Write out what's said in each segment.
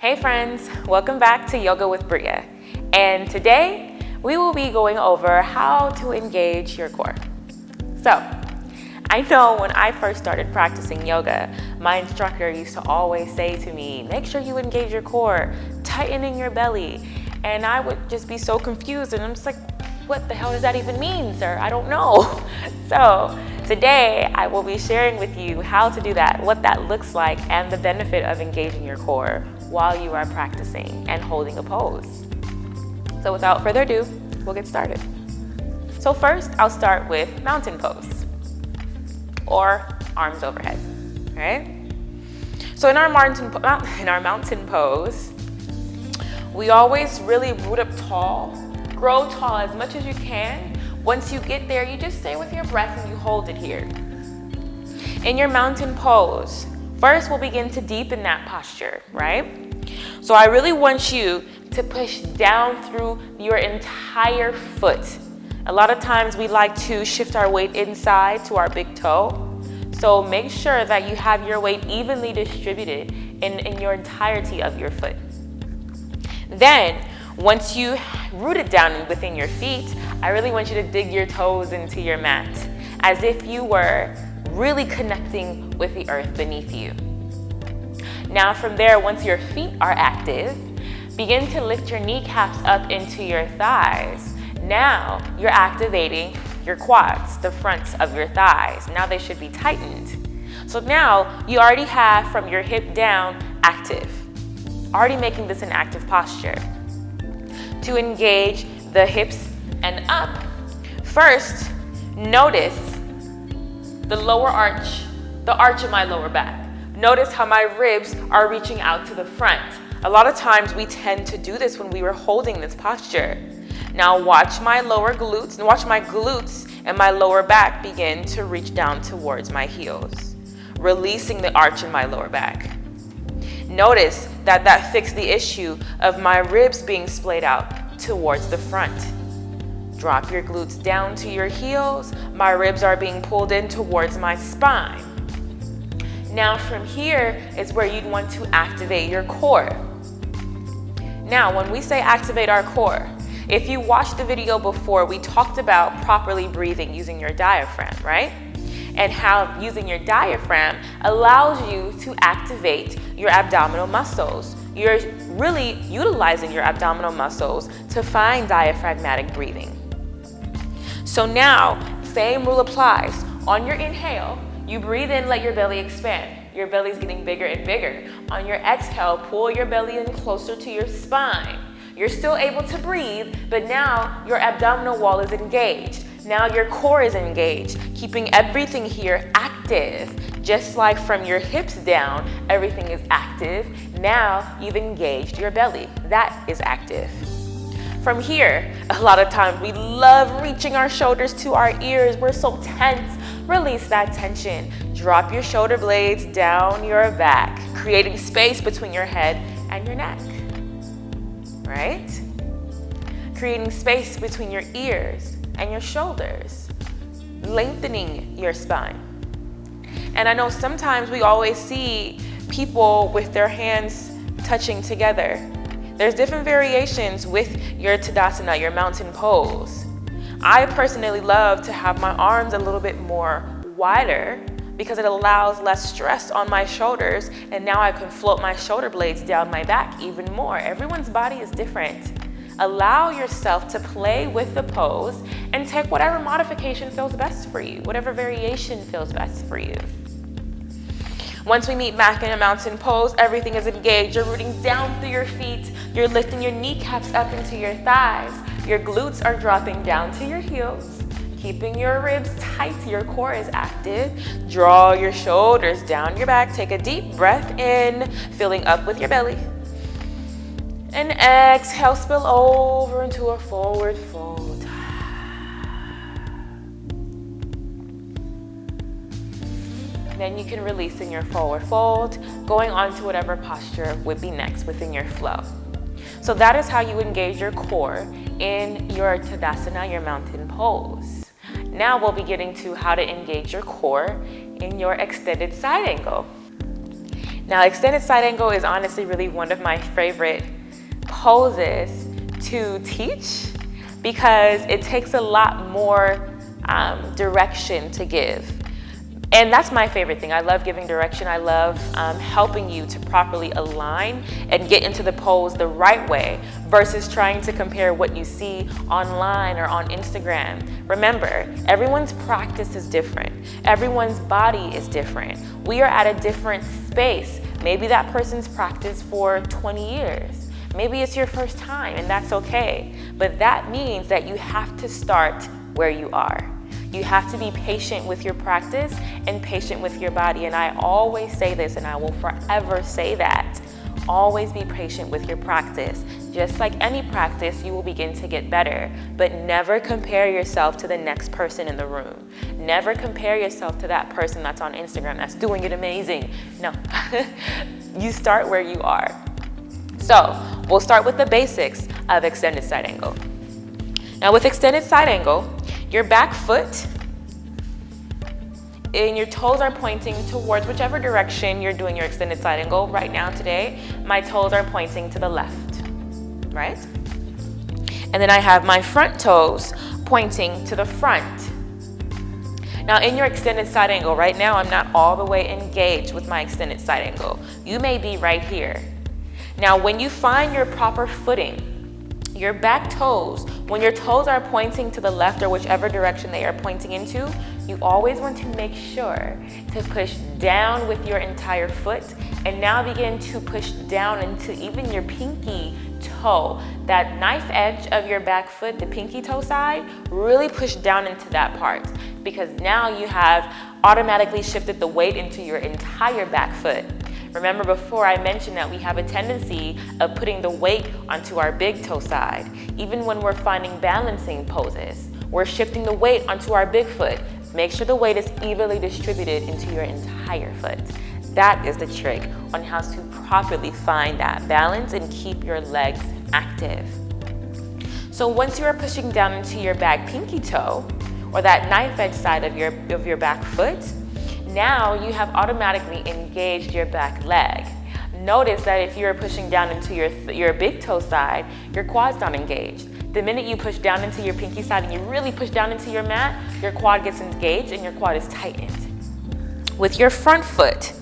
Hey friends, welcome back to Yoga with Bria. And today we will be going over how to engage your core. So, I know when I first started practicing yoga, my instructor used to always say to me, make sure you engage your core, tightening your belly. And I would just be so confused and I'm just like, what the hell does that even mean, sir? I don't know. So today I will be sharing with you how to do that, what that looks like, and the benefit of engaging your core while you are practicing and holding a pose. So without further ado, we'll get started. So first, I'll start with mountain pose or arms overhead, all right? So in our mountain pose, we always really root up tall, grow tall as much as you can. Once you get there, you just stay with your breath and you hold it here. In your mountain pose, first we'll begin to deepen that posture, right? So I really want you to push down through your entire foot. A lot of times we like to shift our weight inside to our big toe. So make sure that you have your weight evenly distributed in your entirety of your foot. Then, once you root it down within your feet, I really want you to dig your toes into your mat as if you were really connecting with the earth beneath you. Now from there, once your feet are active, begin to lift your kneecaps up into your thighs. Now you're activating your quads, the fronts of your thighs. Now they should be tightened. So now you already have from your hip down active, already making this an active posture. To engage the hips and up, first notice the lower arch, the arch of my lower back. Notice how my ribs are reaching out to the front. A lot of times we tend to do this when we were holding this posture. Now watch my lower glutes, and watch my glutes and my lower back begin to reach down towards my heels, releasing the arch in my lower back. Notice that fixed the issue of my ribs being splayed out towards the front. Drop your glutes down to your heels. My ribs are being pulled in towards my spine. Now from here is where you'd want to activate your core. Now when we say activate our core, if you watched the video before, we talked about properly breathing using your diaphragm, right? And how using your diaphragm allows you to activate your abdominal muscles. You're really utilizing your abdominal muscles to find diaphragmatic breathing. So now, same rule applies. On your inhale, you breathe in, let your belly expand. Your belly's getting bigger and bigger. On your exhale, pull your belly in closer to your spine. You're still able to breathe, but now your abdominal wall is engaged. Now your core is engaged, keeping everything here active. Just like from your hips down, everything is active. Now you've engaged your belly. That is active. From here, a lot of times we love reaching our shoulders to our ears. We're so tense. Release that tension. Drop your shoulder blades down your back, creating space between your head and your neck. Right? Creating space between your ears and your shoulders, lengthening your spine. And I know sometimes we always see people with their hands touching together. There's different variations with your Tadasana, your mountain pose. I personally love to have my arms a little bit more wider because it allows less stress on my shoulders, and now I can float my shoulder blades down my back even more. Everyone's body is different. Allow yourself to play with the pose and take whatever modification feels best for you, whatever variation feels best for you. Once we meet back in a mountain pose, everything is engaged. You're rooting down through your feet. You're lifting your kneecaps up into your thighs. Your glutes are dropping down to your heels, keeping your ribs tight. Your core is active. Draw your shoulders down your back. Take a deep breath in, filling up with your belly. And exhale, spill over into a forward fold. Then you can release in your forward fold, going on to whatever posture would be next within your flow. So that is how you engage your core in your Tadasana, your mountain pose. Now we'll be getting to how to engage your core in your extended side angle. Now, extended side angle is honestly really one of my favorite poses to teach because it takes a lot more direction to give. And that's my favorite thing. I love giving direction. I love helping you to properly align and get into the pose the right way versus trying to compare what you see online or on Instagram. Remember, everyone's practice is different. Everyone's body is different. We are at a different space. Maybe that person's practiced for 20 years. Maybe it's your first time, and that's okay. But that means that you have to start where you are. You have to be patient with your practice and patient with your body. And I always say this, and I will forever say that. Always be patient with your practice. Just like any practice, you will begin to get better. But never compare yourself to the next person in the room. Never compare yourself to that person that's on Instagram that's doing it amazing. No, you start where you are. So we'll start with the basics of extended side angle. Now with extended side angle, your back foot and your toes are pointing towards whichever direction you're doing your extended side angle. Right now today, my toes are pointing to the left, right? And then I have my front toes pointing to the front. Now in your extended side angle, right now I'm not all the way engaged with my extended side angle. You may be right here. Now when you find your proper footing, your back toes, when your toes are pointing to the left or whichever direction they are pointing into, you always want to make sure to push down with your entire foot and now begin to push down into even your pinky toe. That knife edge of your back foot, the pinky toe side, really push down into that part because now you have automatically shifted the weight into your entire back foot. Remember before I mentioned that we have a tendency of putting the weight onto our big toe side. Even when we're finding balancing poses, we're shifting the weight onto our big foot. Make sure the weight is evenly distributed into your entire foot. That is the trick on how to properly find that balance and keep your legs active. So once you are pushing down into your back pinky toe, or that knife edge side of your back foot, now you have automatically engaged your back leg. Notice that if you're pushing down into your big toe side, your quad's not engaged. The minute you push down into your pinky side and you really push down into your mat, your quad gets engaged and your quad is tightened. With your front foot,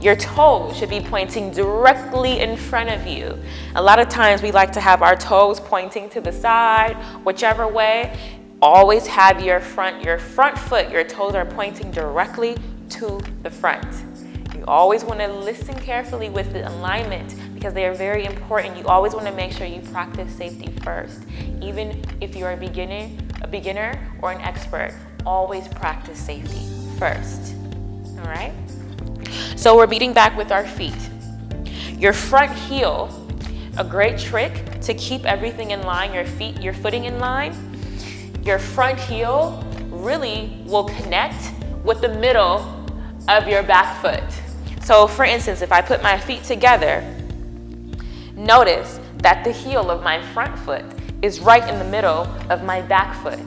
your toes should be pointing directly in front of you. A lot of times we like to have our toes pointing to the side, whichever way. Always have your front foot, your toes are pointing directly to the front. You always want to listen carefully with the alignment because they are very important. You always want to make sure you practice safety first. Even if you're a beginner or an expert, always practice safety first. All right? So we're beating back with our feet. Your front heel, a great trick to keep everything in line, your footing in line. Your front heel really will connect with the middle of your back foot. So for instance, if I put my feet together, notice that the heel of my front foot is right in the middle of my back foot.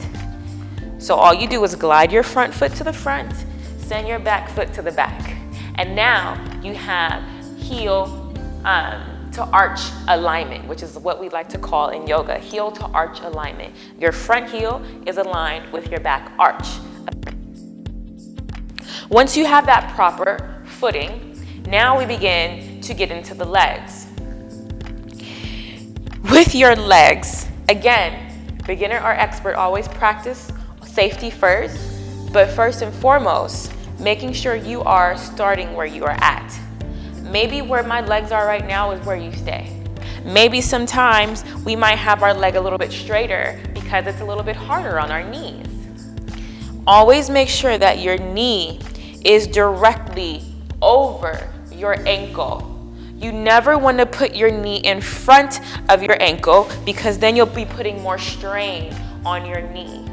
So all you do is glide your front foot to the front, send your back foot to the back. And now you have heel to arch alignment, which is what we like to call in yoga, heel to arch alignment. Your front heel is aligned with your back arch. Once you have that proper footing, now we begin to get into the legs. With your legs, again, beginner or expert, always practice safety first, but first and foremost, making sure you are starting where you are at. Maybe where my legs are right now is where you stay. Maybe sometimes we might have our leg a little bit straighter because it's a little bit harder on our knees. Always make sure that your knee is directly over your ankle. You never want to put your knee in front of your ankle because then you'll be putting more strain on your knee.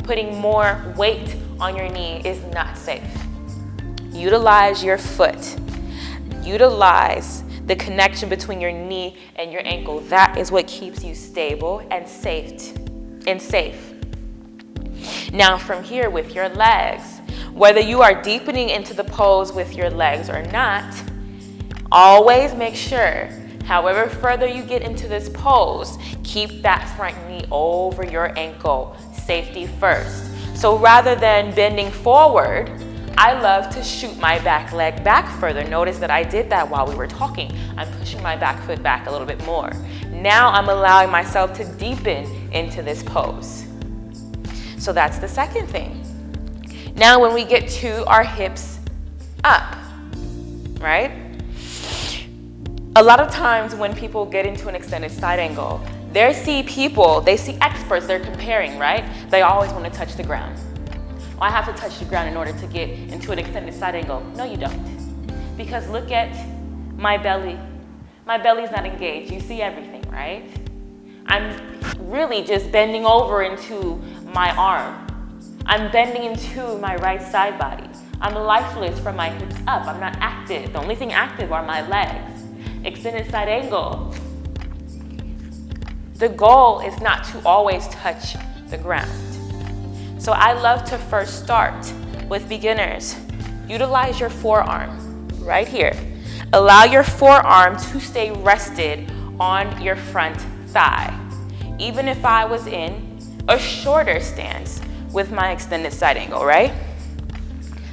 Putting more weight on your knee is not safe. Utilize your foot. Utilize the connection between your knee and your ankle. That is what keeps you stable and safe. Now from here with your legs, whether you are deepening into the pose with your legs or not, Always make sure, however further you get into this pose, keep that front knee over your ankle. Safety first. So rather than bending forward, I love to shoot my back leg back further. Notice that I did that while we were talking. I'm pushing my back foot back a little bit more. Now I'm allowing myself to deepen into this pose. So that's the second thing. Now when we get to our hips up, right? A lot of times when people get into an extended side angle, they see experts, they're comparing, right? They always want to touch the ground. Well, I have to touch the ground in order to get into an extended side angle. No, you don't. Because look at my belly. My belly's not engaged. You see everything, right? I'm really just bending over into my arm. I'm bending into my right side body. I'm lifeless from my hips up. I'm not active. The only thing active are my legs. Extended side angle. The goal is not to always touch the ground. So I love to first start with beginners. Utilize your forearm right here. Allow your forearm to stay rested on your front thigh. Even if I was in a shorter stance with my extended side angle, right?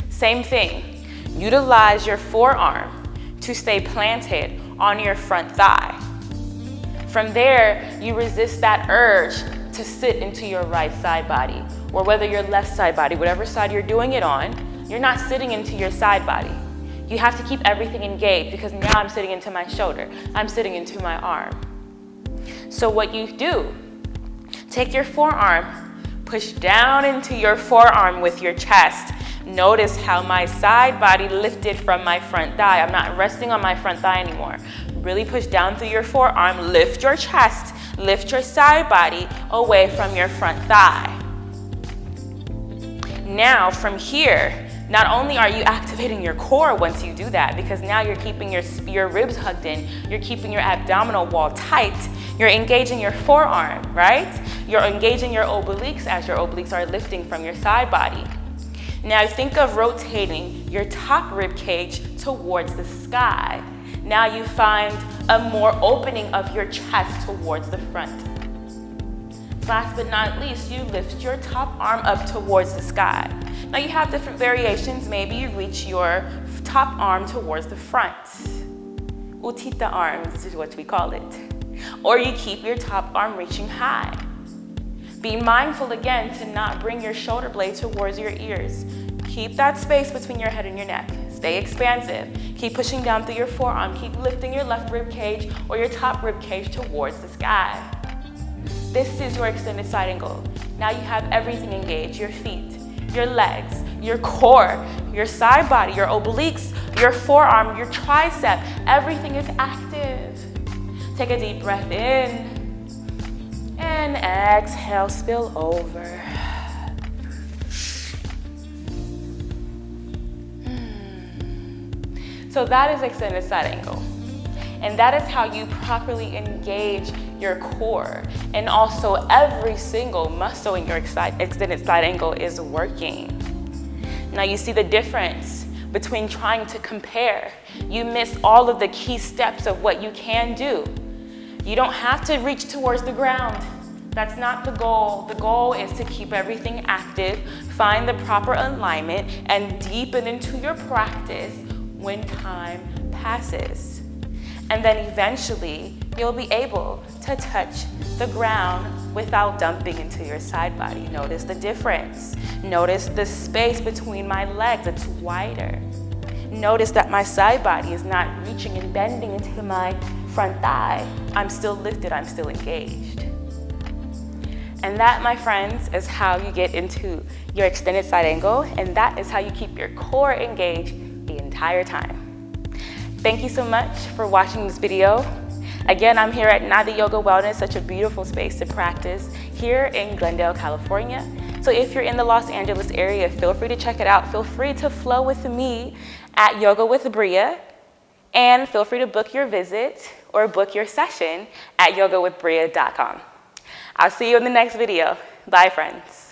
Same thing. Utilize your forearm to stay planted on your front thigh. From there, you resist that urge to sit into your right side body, or whether your left side body, whatever side you're doing it on, you're not sitting into your side body. You have to keep everything engaged because now I'm sitting into my shoulder. I'm sitting into my arm. So what you do, take your forearm, push down into your forearm with your chest. Notice how my side body lifted from my front thigh. I'm not resting on my front thigh anymore. Really push down through your forearm, lift your chest, lift your side body away from your front thigh. Now from here, not only are you activating your core once you do that, because now you're keeping your ribs hugged in, you're keeping your abdominal wall tight, you're engaging your forearm, right? You're engaging your obliques as your obliques are lifting from your side body. Now think of rotating your top rib cage towards the sky. Now you find a more opening of your chest towards the front. Last but not least, you lift your top arm up towards the sky. Now you have different variations. Maybe you reach your top arm towards the front. Utita arms, this is what we call it. Or you keep your top arm reaching high. Be mindful again to not bring your shoulder blade towards your ears. Keep that space between your head and your neck. Stay expansive. Keep pushing down through your forearm. Keep lifting your left rib cage or your top rib cage towards the sky. This is your extended side angle. Now you have everything engaged, your feet, your legs, your core, your side body, your obliques, your forearm, your tricep. Everything is active. Take a deep breath in and exhale, spill over. So that is extended side angle. And that is how you properly engage your core. And also every single muscle in your extended side angle is working. Now you see the difference between trying to compare. You miss all of the key steps of what you can do. You don't have to reach towards the ground. That's not the goal. The goal is to keep everything active, find the proper alignment, and deepen into your practice when time passes. And then eventually, you'll be able to touch the ground without dumping into your side body. Notice the difference. Notice the space between my legs, it's wider. Notice that my side body is not reaching and bending into my front thigh. I'm still lifted, I'm still engaged. And that, my friends, is how you get into your extended side angle, and that is how you keep your core engaged the entire time. Thank you so much for watching this video. Again, I'm here at Nada Yoga Wellness, such a beautiful space to practice here in Glendale, California. So if you're in the Los Angeles area, feel free to check it out. Feel free to flow with me at YogaWithBria, and feel free to book your visit or book your session at YogaWithBria.com. I'll see you in the next video. Bye, friends.